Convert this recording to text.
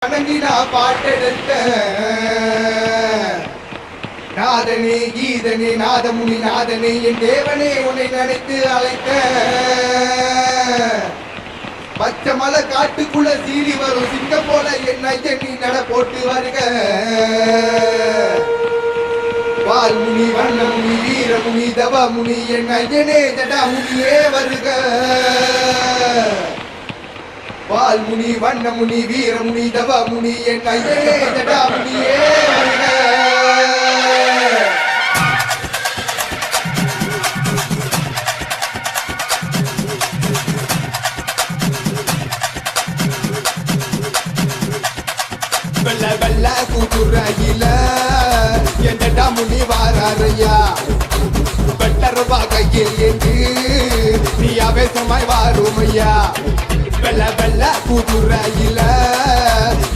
வணங்கினா பாட்டெடுத்த நாதனே கீதனே நாதமுனி நாதனே என் தேவனே உன்னை நினைத்து அழைத்த பச்சை மலை காட்டுக்குள்ள சீறி வரும் சிங்கம் போல என் ஐயன் நீ நட போட்டு வருக வால்முனி வண்ணமுனி வீரமுனி தவமுனி என் ஐயனே ஜடாமுனியே வருக வால்முனி வண்ணமுனி வீரமுனி தவமுனி என் ஐயனே ஜடாமுனியே வருக வெள்ள வெள்ள கூட்டுறையில என் ஜடாமுனி வாராரையா பெட்டர் வகையில் என்று நீ அவேசமாய் வாருமையா வெள்ள வெள்ள கூட்டுறையில